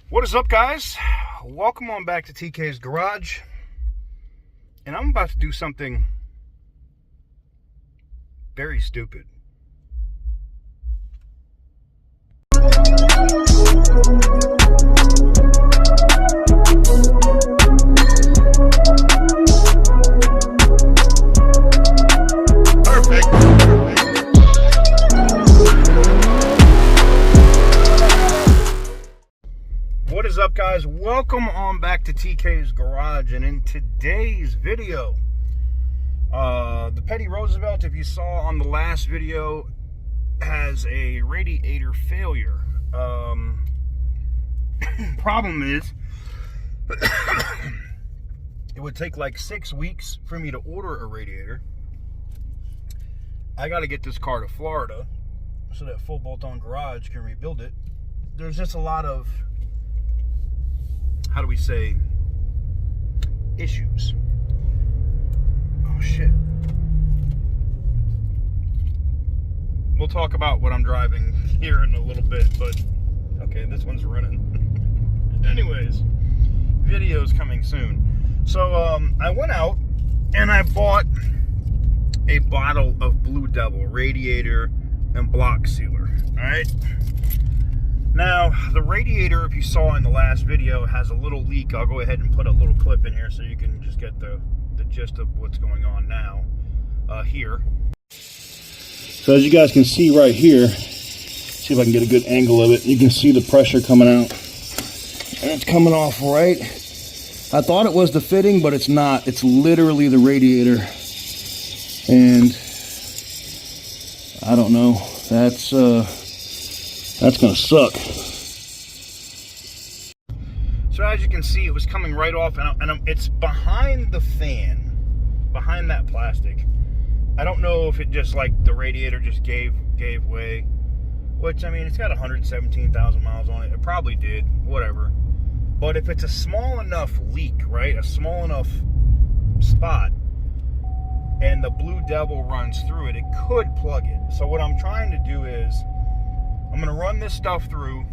What is up, guys? Welcome on back to TK's Garage. And I'm about to do something very stupid. What is up, guys? Welcome on back to TK's Garage, and in today's video, the Petty Roosevelt, if you saw on the last video, has a radiator failure. Problem is, it would take like 6 weeks for me to order a radiator. I got to get this car to Florida so that Full Bolt-On Garage can rebuild it. There's just a lot of, how do we say, issues. Oh shit. We'll talk about what I'm driving here in a little bit, but okay, this one's running. Anyways, video's coming soon. So I went out and I bought a bottle of Blue Devil radiator and block sealer. All right. Now, the radiator, if you saw in the last video, has a little leak. I'll go ahead and put a little clip in here so you can just get the gist of what's going on now here. So as you guys can see right here, see if I can get a good angle of it. You can see the pressure coming out. And it's coming off right. I thought it was the fitting, but it's not. It's literally the radiator. And I don't know. That's gonna suck. So as you can see, it was coming right off, and it's behind the fan, behind that plastic. I don't know if it just, like, the radiator just gave way, which, I mean, it's got 117,000 miles on it. It probably did, whatever. But if it's a small enough leak, right, a small enough spot, and the Blue Devil runs through it, it could plug it. So what I'm trying to do is, I'm going to run this stuff through,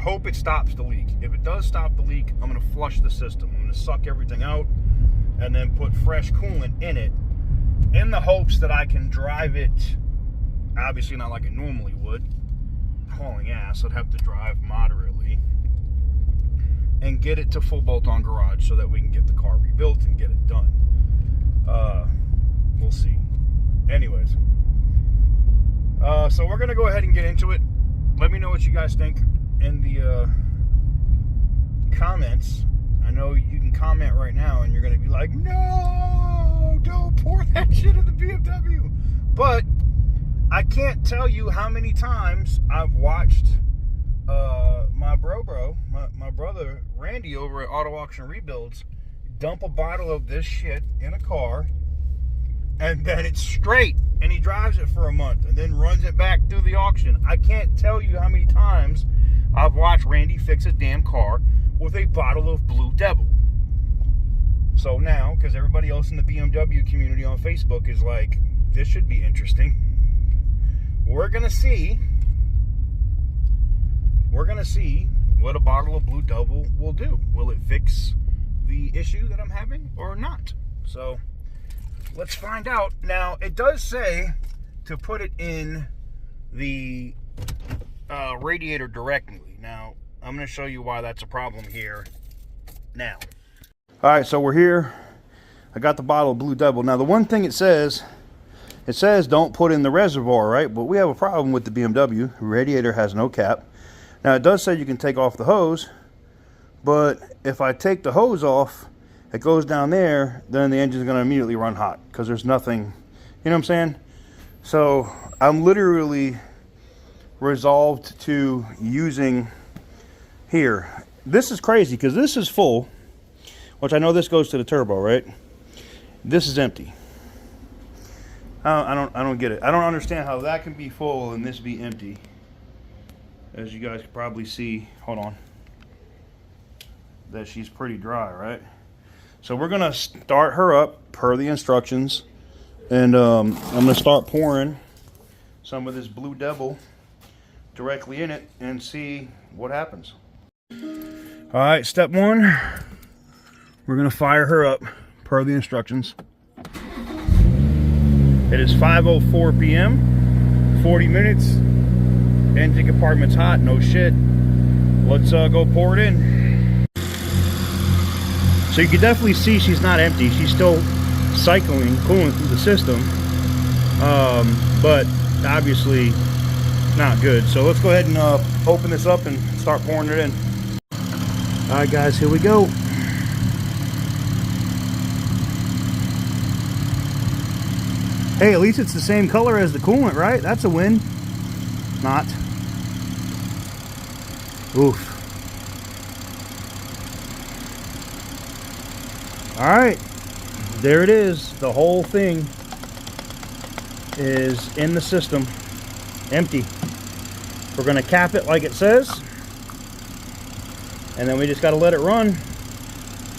hope it stops the leak. If it does stop the leak, I'm going to flush the system. I'm going to suck everything out and then put fresh coolant in it in the hopes that I can drive it, obviously not like it normally would, hauling ass. I'd have to drive moderately and get it to Full Bolt-On Garage so that we can get the car rebuilt and get it done. We'll see. Anyways. So we're going to go ahead and get into it. Let me know what you guys think in the comments. I know you can comment right now and you're going to be like, no, don't pour that shit in the BMW. But I can't tell you how many times I've watched my brother Randy over at Auto Auction Rebuilds dump a bottle of this shit in a car, and then it's straight, and he drives it for a month, and then runs it back through the auction. I can't tell you how many times I've watched Randy fix a damn car with a bottle of Blue Devil. So now, because everybody else in the BMW community on Facebook is like, this should be interesting, we're going to see what a bottle of Blue Devil will do. Will it fix the issue that I'm having or not? So let's find out. Now, it does say to put it in the radiator directly. Now, I'm going to show you why that's a problem here now. All right, so we're here. I got the bottle of Blue Devil. Now, the one thing it says don't put in the reservoir, right? But we have a problem with the BMW. The radiator has no cap. Now, it does say you can take off the hose, but if I take the hose off, it goes down there, then the engine's going to immediately run hot because there's nothing, you know what I'm saying? So I'm literally resolved to using here. This is crazy because this is full, which I know this goes to the turbo, right? This is empty. I don't get it. I don't understand how that can be full and this be empty. As you guys can probably see, hold on, that she's pretty dry, right? So we're going to start her up per the instructions, and I'm going to start pouring some of this Blue Devil directly in it and see what happens. All right, step one, we're gonna fire her up per the instructions. It is 5:04 p.m., 40 minutes, engine compartment's hot, no shit. Let's go pour it in. So you can definitely see she's not empty. She's still cycling coolant through the system, but obviously not good. So let's go ahead and open this up and start pouring it in. All right, guys, here we go. Hey, at least it's the same color as the coolant, right? That's a win. Not. Oof. All right, there it is. The whole thing is in the system, empty. We're gonna cap it like it says, and then we just gotta let it run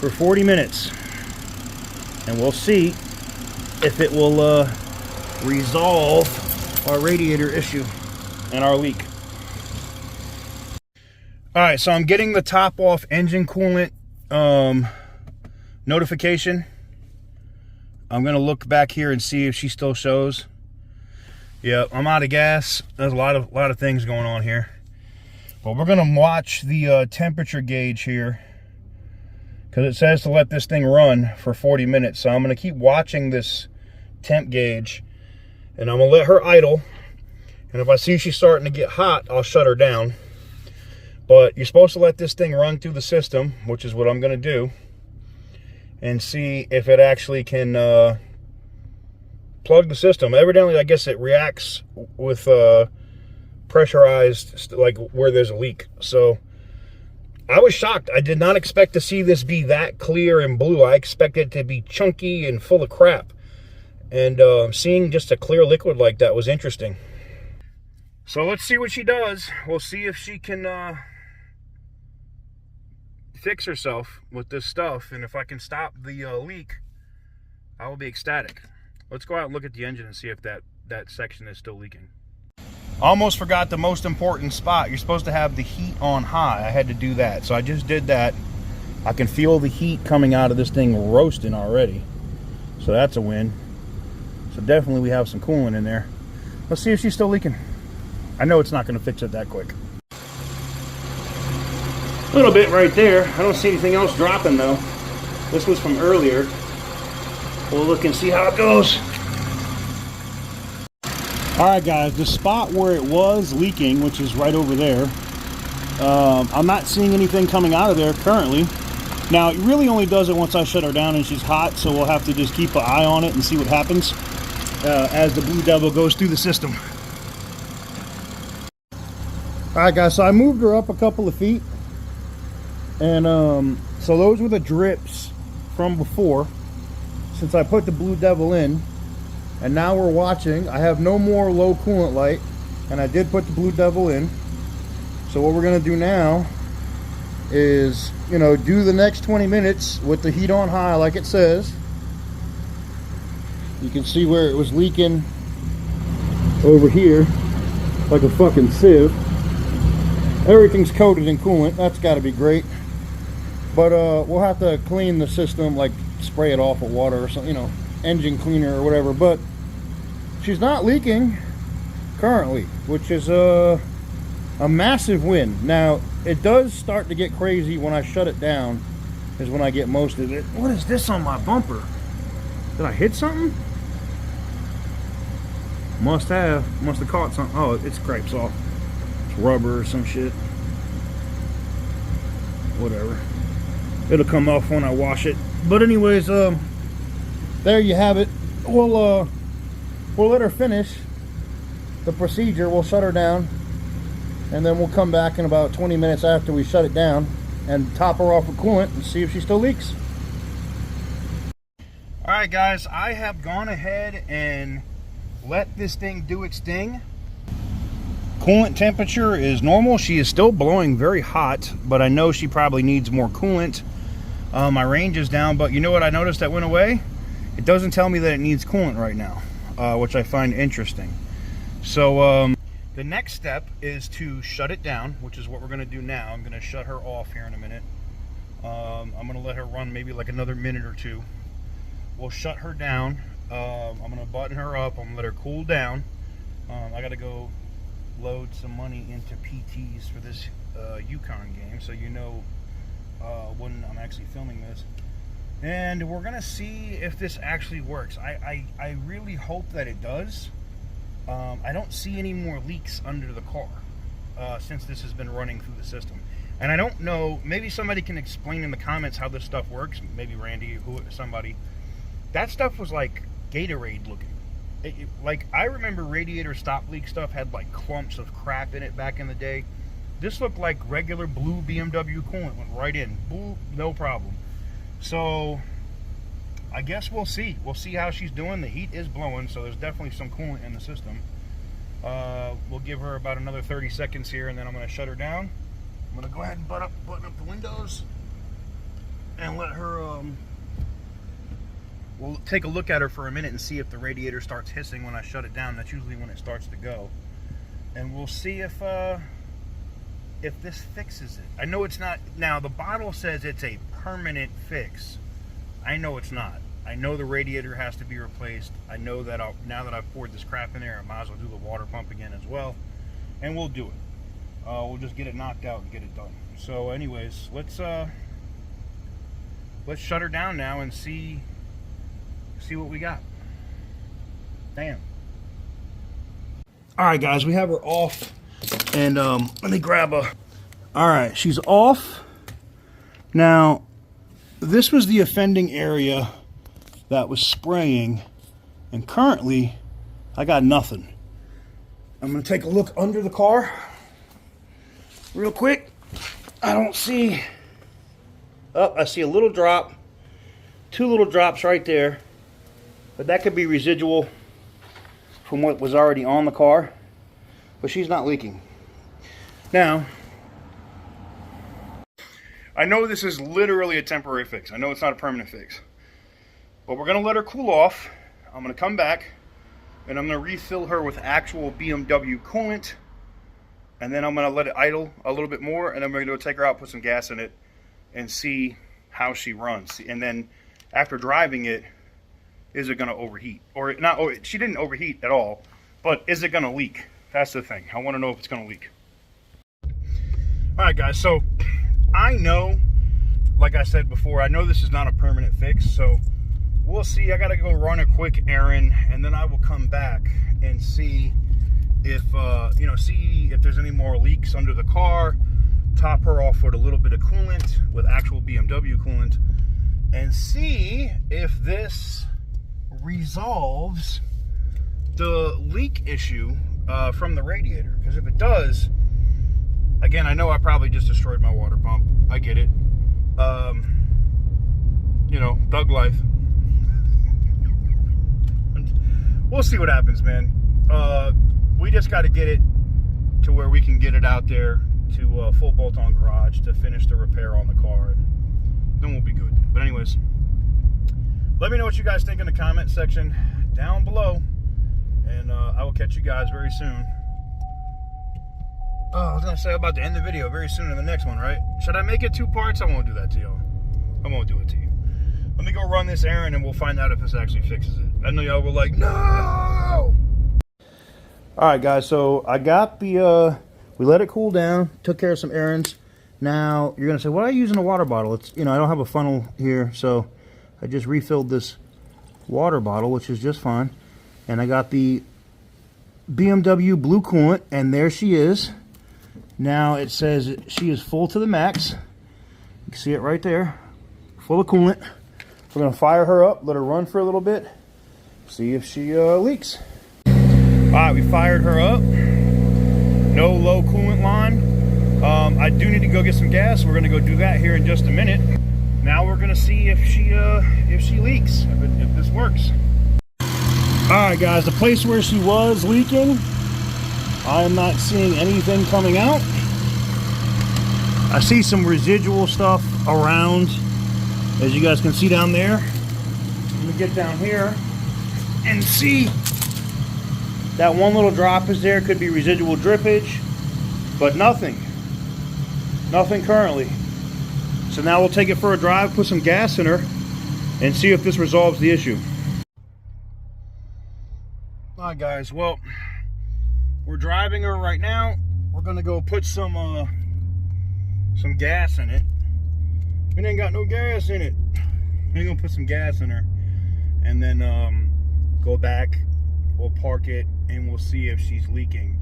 for 40 minutes. And we'll see if it will resolve our radiator issue and our leak. All right, so I'm getting the top off engine coolant notification. I'm gonna look back here and see if she still shows. Yeah, I'm out of gas. There's a lot of things going on here. But we're gonna watch the temperature gauge here, because it says to let this thing run for 40 minutes. So I'm gonna keep watching this temp gauge, and I'm gonna let her idle. And if I see she's starting to get hot, I'll shut her down. But you're supposed to let this thing run through the system, which is what I'm gonna do, and see if it actually can plug the system. Evidently, I guess it reacts with pressurized, like where there's a leak. So I was shocked. I did not expect to see this be that clear and blue. I expected it to be chunky and full of crap. And seeing just a clear liquid like that was interesting. So let's see what she does. We'll see if she can fix herself with this stuff, and if I can stop the leak, I will be ecstatic. Let's go out and look at the engine and see if that section is still leaking. Almost forgot the most important spot. You're supposed to have the heat on high. I had to do that, so I just did that. I can feel the heat coming out of this thing roasting already, so that's a win. So definitely we have some coolant in there. Let's see if she's still leaking. I know it's not going to fix it that quick. A little bit right there. I don't see anything else dropping though. This was from earlier. We'll look and see how it goes. All right, guys, the spot where it was leaking, which is right over there, I'm not seeing anything coming out of there currently. Now, it really only does it once I shut her down and she's hot, so we'll have to just keep an eye on it and see what happens as the Blue Devil goes through the system. All right, guys, so I moved her up a couple of feet. And so those were the drips from before, since I put the Blue Devil in. And now we're watching. I have no more low coolant light, and I did put the Blue Devil in. So what we're gonna do now is, you know, do the next 20 minutes with the heat on high like it says. You can see where it was leaking over here like a fucking sieve. Everything's coated in coolant. That's got to be great. But we'll have to clean the system, like spray it off with water or something, you know, engine cleaner or whatever. But she's not leaking currently, which is a massive win. Now, it does start to get crazy when I shut it down, is when I get most of it. What is this on my bumper? Did I hit something? Must have caught something. Oh, it scrapes off. It's rubber or some shit. Whatever. It'll come off when I wash it. But anyways, there you have it. We'll let her finish the procedure. We'll shut her down, and then we'll come back in about 20 minutes after we shut it down and top her off with coolant and see if she still leaks. All right, guys, I have gone ahead and let this thing do its thing. Coolant temperature is normal. She is still blowing very hot, but I know she probably needs more coolant. My range is down, but you know what I noticed that went away? It doesn't tell me that it needs coolant right now, which I find interesting. So the next step is to shut it down, which is what we're going to do now. I'm going to shut her off here in a minute. I'm gonna let her run maybe like another minute or two. We'll shut her down. I'm gonna button her up. I'm gonna let her cool down. I gotta go load some money into PTs for this Yukon game, so you know when I'm actually filming this. And we're gonna see if this actually works. I really hope that it does. I don't see any more leaks under the car since this has been running through the system. And I don't know, maybe somebody can explain in the comments how this stuff works. Maybe Randy, somebody. That stuff was like Gatorade looking. Like, I remember radiator stop leak stuff had like clumps of crap in it back in the day. This looked like regular blue BMW coolant, went right in, boop, no problem. So I guess we'll see. We'll see how she's doing. The heat is blowing, so there's definitely some coolant in the system. We'll give her about another 30 seconds here, and then I'm going to shut her down. I'm going to go ahead and button up the windows and let her, we'll take a look at her for a minute and see if the radiator starts hissing when I shut it down. That's usually when it starts to go. And we'll see if this fixes it. I know it's not. Now, the bottle says it's a permanent fix. I know it's not. I know the radiator has to be replaced. I know that now that I've poured this crap in there, I might as well do the water pump again as well. And we'll do it. We'll just get it knocked out and get it done. So anyways, let's shut her down now and see what we got. Damn. All right, guys, we have her off, and let me grab a. All right, she's off. Now, this was the offending area that was spraying, and currently, I got nothing. I'm gonna take a look under the car real quick. I don't see. Oh, I see a little drop. 2 little drops right there. But that could be residual from what was already on the car. But she's not leaking. Now, I know this is literally a temporary fix. I know it's not a permanent fix. But we're going to let her cool off. I'm going to come back, and I'm going to refill her with actual BMW coolant. And then I'm going to let it idle a little bit more, and then we're going to take her out, put some gas in it, and see how she runs. And then after driving it, is it going to overheat? Or not? Oh, she didn't overheat at all, but is it going to leak? That's the thing. I want to know if it's going to leak. All right, guys. So I know, like I said before, I know this is not a permanent fix. So we'll see. I got to go run a quick errand, and then I will come back and see if see if there's any more leaks under the car. Top her off with a little bit of coolant, with actual BMW coolant, and see if this resolves the leak issue from the radiator. Because if it does, again, I know I probably just destroyed my water pump. I get it. Thug life. We'll see what happens, man. We just got to get it to where we can get it out there to full bolt-on garage to finish the repair on the car, and then we'll be good. But anyways, let me know what you guys think in the comment section down below, and I will catch you guys very soon. Oh, I was going to say about to end the video very soon in the next one, right? Should I make it 2 parts? I won't do that to y'all. I won't do it to you. Let me go run this errand, and we'll find out if this actually fixes it. I know y'all were like, no! Alright, guys, so I got the, we let it cool down, took care of some errands. Now, you're going to say, why are you using a water bottle? It's, I don't have a funnel here, so I just refilled this water bottle, which is just fine. And I got the BMW blue coolant, and there she is. Now it says she is full to the max. You can see it right there, full of coolant. We're going to fire her up, let her run for a little bit, see if she leaks. Alright, we fired her up. No low coolant line. I do need to go get some gas. We're going to go do that here in just a minute. Now we're going to see if she leaks, if this works. Alright, guys, the place where she was leaking, I am not seeing anything coming out. I see some residual stuff around, as you guys can see down there. Let me get down here and see. That one little drop is there, could be residual drippage, but nothing currently. So now we'll take it for a drive, put some gas in her, and see if this resolves the issue. All right, guys, well, we're driving her right now. We're gonna go put some gas in it. It ain't got no gas in it. We're gonna put some gas in her, and then go back, we'll park it, and we'll see if she's leaking.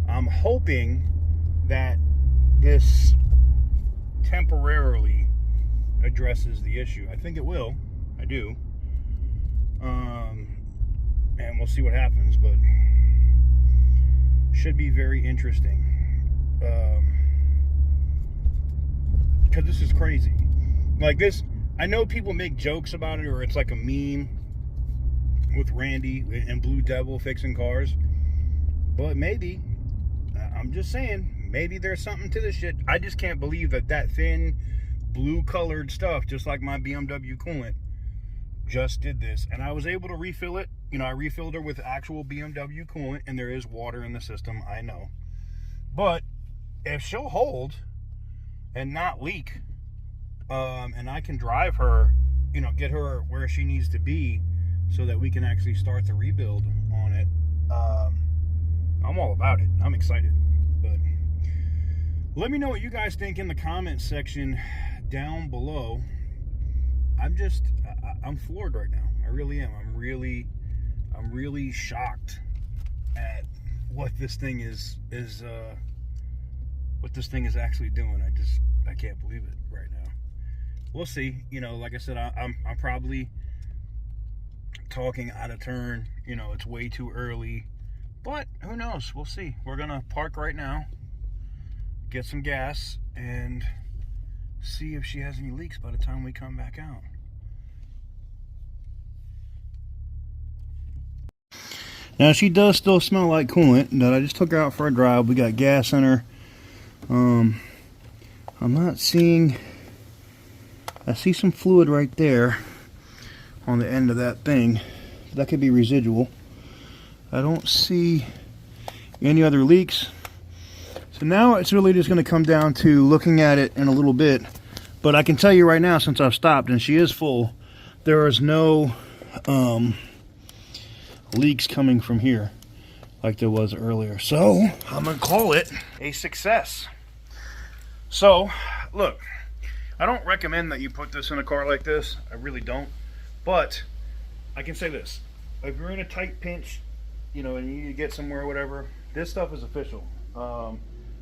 I'm hoping that this temporarily addresses the issue. I think it will. I do. And we'll see what happens, but should be very interesting. Because this is crazy. Like this, I know people make jokes about it, or it's like a meme with Randy and Blue Devil fixing cars. But maybe, I'm just saying, maybe there's something to this shit. I just can't believe that thin blue colored stuff, just like my BMW coolant, just did this. And I was able to refill it. You know, I refilled her with actual BMW coolant, and there is water in the system, I know. But if she'll hold and not leak, and I can drive her, you know, get her where she needs to be so that we can actually start the rebuild on it, I'm all about it. I'm excited. But let me know what you guys think in the comments section down below. I'm floored right now. I really am. I'm really shocked at what this thing is actually doing. I can't believe it right now. We'll see. You know, like I said, I'm probably talking out of turn. You know, it's way too early, but who knows? We'll see. We're gonna park right now, get some gas, and see if she has any leaks by the time we come back out. Now she does still smell like coolant, but I just took her out for a drive. We got gas in her. I'm not seeing, I see some fluid right there on the end of that thing. That could be residual. I don't see any other leaks. So now it's really just going to come down to looking at it in a little bit. But I can tell you right now, since I've stopped and she is full, there is no leaks coming from here like there was earlier. So I'm going to call it a success. So, look, I don't recommend that you put this in a car like this. I really don't. But I can say this. If you're in a tight pinch, you know, and you need to get somewhere or whatever, this stuff is official.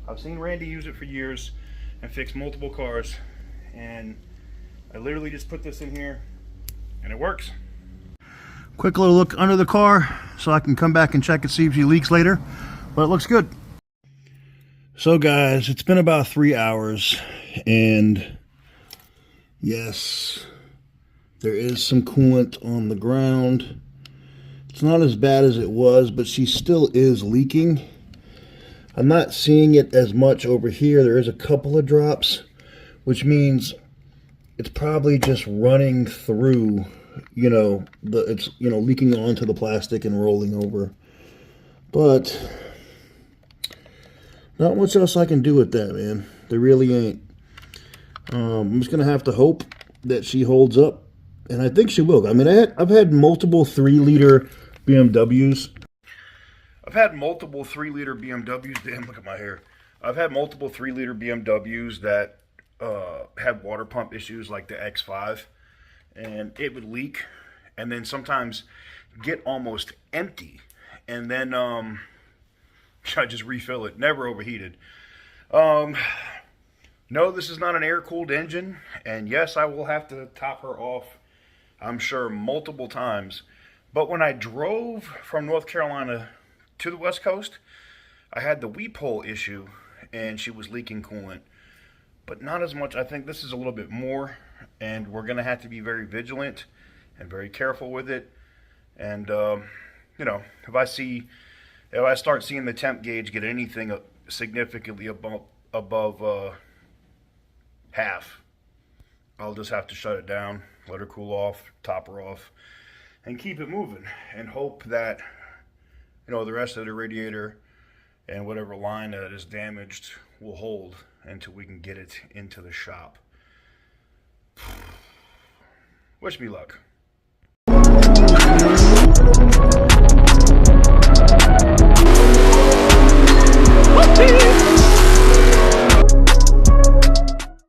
I've seen Randy use it for years and fix multiple cars, and I literally just put this in here and it works. Quick little look under the car so I can come back and check and see if she leaks later, but it looks good. So guys, it's been about 3 hours, and yes, there is some coolant on the ground. It's not as bad as it was, but she still is leaking. I'm not seeing it as much over here. There is a couple of drops, which means it's probably just running through, you know, it's, you know, leaking onto the plastic and rolling over. But not much else I can do with that, man. There really ain't. I'm just gonna have to hope that she holds up, and I think she will. I mean, I've had multiple 3-liter BMWs. I've had multiple 3-liter BMWs. Damn, look at my hair. I've had multiple 3-liter BMWs that had water pump issues, like the X5, and it would leak, and then sometimes get almost empty, and then I just refill it. Never overheated. No, this is not an air-cooled engine, and yes, I will have to top her off, I'm sure, multiple times. But when I drove from North Carolina to the West Coast, I had the weep hole issue, and she was leaking coolant. But not as much. I think this is a little bit more, and we're going to have to be very vigilant and very careful with it. And, you know, if I start seeing the temp gauge get anything significantly above half, I'll just have to shut it down, let her cool off, top her off, and keep it moving, and hope that, you know, the rest of the radiator and whatever line that is damaged will hold until we can get it into the shop. Wish me luck.